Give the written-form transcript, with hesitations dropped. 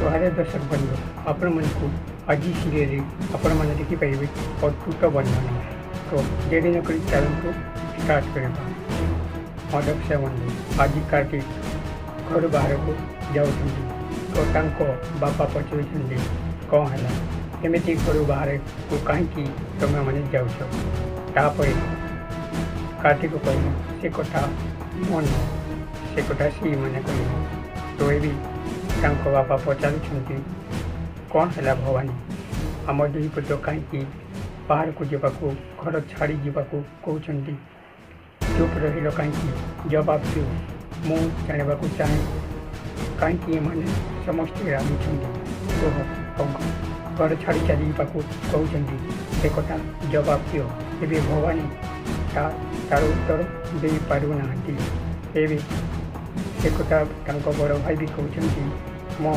सुहारे दर्शक बंधु आपण को आज सीरियल आपण मैंने देखिपारे अद्भुत बंधन। तो देरी नक चलतु स्टार्ट करवा। हाँ दर्शक बंधु आज कार्तिक घर बाहर को जाऊँ तो बापा पचार कौन है एमती घर बाहर को कहीं तुम मैंने जापर कार्तिक कह से कथा मन से कथा सी मैंने कह तो ये बापा पचार कौन है भवानी आम दुई पुत कहीं बाहर को जावाक घर छाड़ी जावाक कहते चुप रही कहीं जवाब दियो मु जाना चाहे कहीं मैंने समस्ते रांधुं तो घर छाड़ी चली कहते से कथा जवाब दियो ए भवानी तार उत्तर दे पारना से कथा बड़ भाई भी कहते मो